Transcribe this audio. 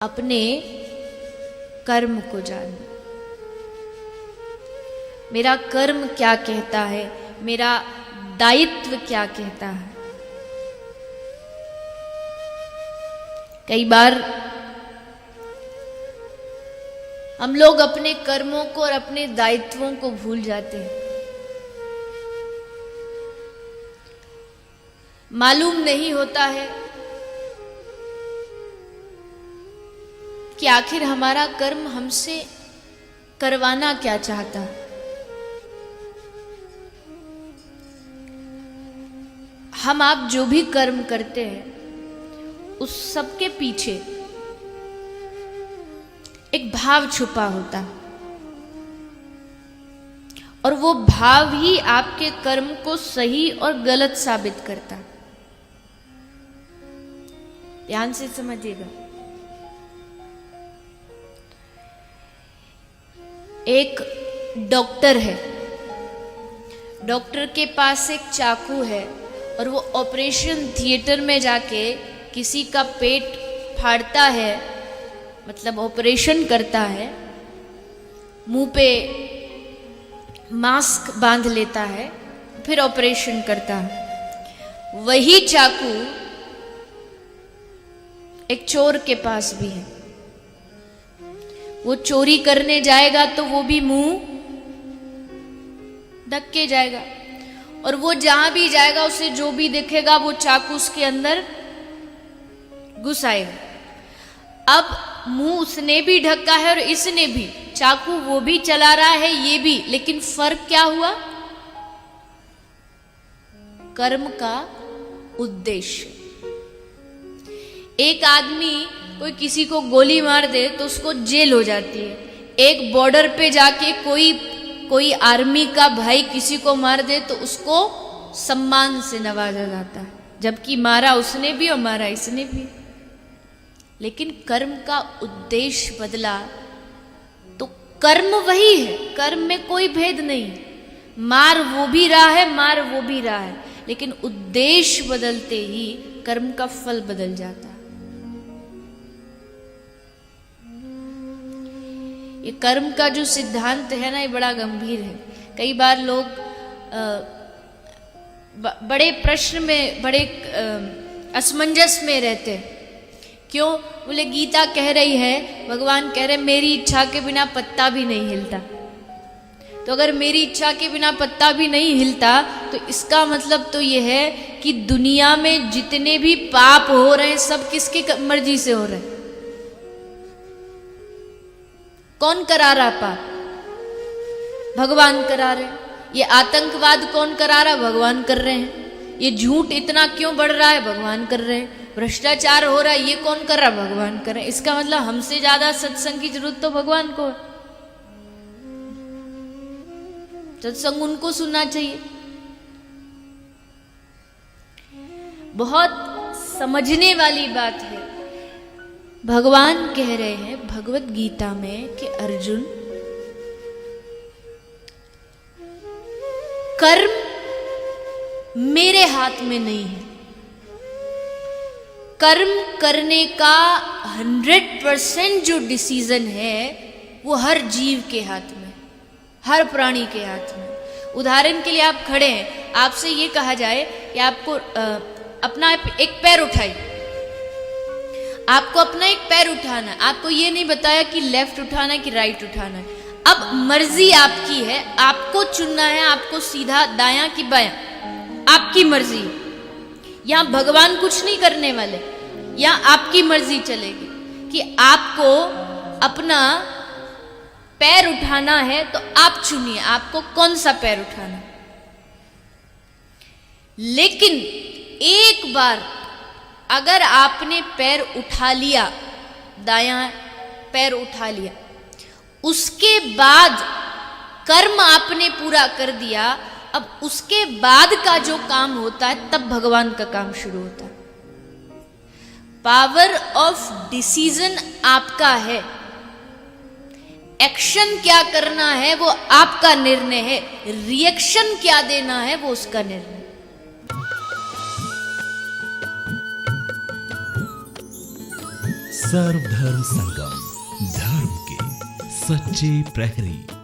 अपने कर्म को जानो। मेरा कर्म क्या कहता है, मेरा दायित्व क्या कहता है। कई बार हम लोग अपने कर्मों को और अपने दायित्वों को भूल जाते हैं। मालूम नहीं होता है कि आखिर हमारा कर्म हमसे करवाना क्या चाहता है। हम आप जो भी कर्म करते हैं उस सब के पीछे एक भाव छुपा होता है और वो भाव ही आपके कर्म को सही और गलत साबित करता है। ध्यान से समझिएगा। एक डॉक्टर है, डॉक्टर के पास एक चाकू है और वो ऑपरेशन थिएटर में जाके किसी का पेट फाड़ता है, मतलब ऑपरेशन करता है, मुंह पे मास्क बांध लेता है, फिर ऑपरेशन करता है। वही चाकू एक चोर के पास भी है। वो चोरी करने जाएगा तो वो भी मुंह ढक के जाएगा और वो जहां भी जाएगा उसे जो भी दिखेगा वो चाकू उसके अंदर घुस आएगा। अब मुंह उसने भी ढका है और इसने भी, चाकू वो भी चला रहा है ये भी, लेकिन फर्क क्या हुआ? कर्म का उद्देश्य। एक आदमी कोई किसी को गोली मार दे तो उसको जेल हो जाती है। एक बॉर्डर पे जाके कोई आर्मी का भाई किसी को मार दे तो उसको सम्मान से नवाजा जाता है, जबकि मारा उसने भी और मारा इसने भी। लेकिन कर्म का उद्देश्य बदला तो कर्म वही है, कर्म में कोई भेद नहीं। मार वो भी रहा है, मार वो भी रहा है, लेकिन उद्देश्य बदलते ही कर्म का फल बदल जाता है। ये कर्म का जो सिद्धांत है ना, ये बड़ा गंभीर है। कई बार लोग बड़े प्रश्न में, बड़े असमंजस में रहते हैं। क्यों? बोले गीता कह रही है, भगवान कह रहे मेरी इच्छा के बिना पत्ता भी नहीं हिलता। तो अगर मेरी इच्छा के बिना पत्ता भी नहीं हिलता तो इसका मतलब तो ये है कि दुनिया में जितने भी पाप हो रहे हैं सब किसकी मर्जी से हो रहे हैं? कौन करा रहा पाप? भगवान करा रहे। ये आतंकवाद कौन करा रहा? भगवान कर रहे हैं। ये झूठ इतना क्यों बढ़ रहा है? भगवान कर रहे हैं। भ्रष्टाचार हो रहा है, ये कौन कर रहा? भगवान कर रहे हैं। इसका मतलब हमसे ज्यादा सत्संग की जरूरत तो भगवान को है। सत्संग उनको सुनना चाहिए। बहुत समझने वाली बात है। भगवान कह रहे हैं भगवत गीता में कि अर्जुन, कर्म मेरे हाथ में नहीं है। कर्म करने का 100% जो डिसीजन है वो हर जीव के हाथ में, हर प्राणी के हाथ में। उदाहरण के लिए आप खड़े हैं, आपसे ये कहा जाए कि आपको अपना एक पैर उठाइए, आपको अपना एक पैर उठाना है। आपको ये नहीं बताया कि लेफ्ट उठाना है कि राइट उठाना है। अब मर्जी आपकी है, आपको चुनना है, आपको सीधा दायां कि बायां, आपकी मर्जी। यहां भगवान कुछ नहीं करने वाले, यहां आपकी मर्जी चलेगी कि आपको अपना पैर उठाना है तो आप चुनिए आपको कौन सा पैर उठाना है। लेकिन एक बार अगर आपने पैर उठा लिया, दायां पैर उठा लिया, उसके बाद कर्म आपने पूरा कर दिया, अब उसके बाद का जो काम होता है तब भगवान का काम शुरू होता है। पावर ऑफ डिसीजन आपका है। एक्शन क्या करना है वो आपका निर्णय है, रिएक्शन क्या देना है वो उसका निर्णय। सर्वधर्म संगम, धर्म के सच्चे प्रहरी।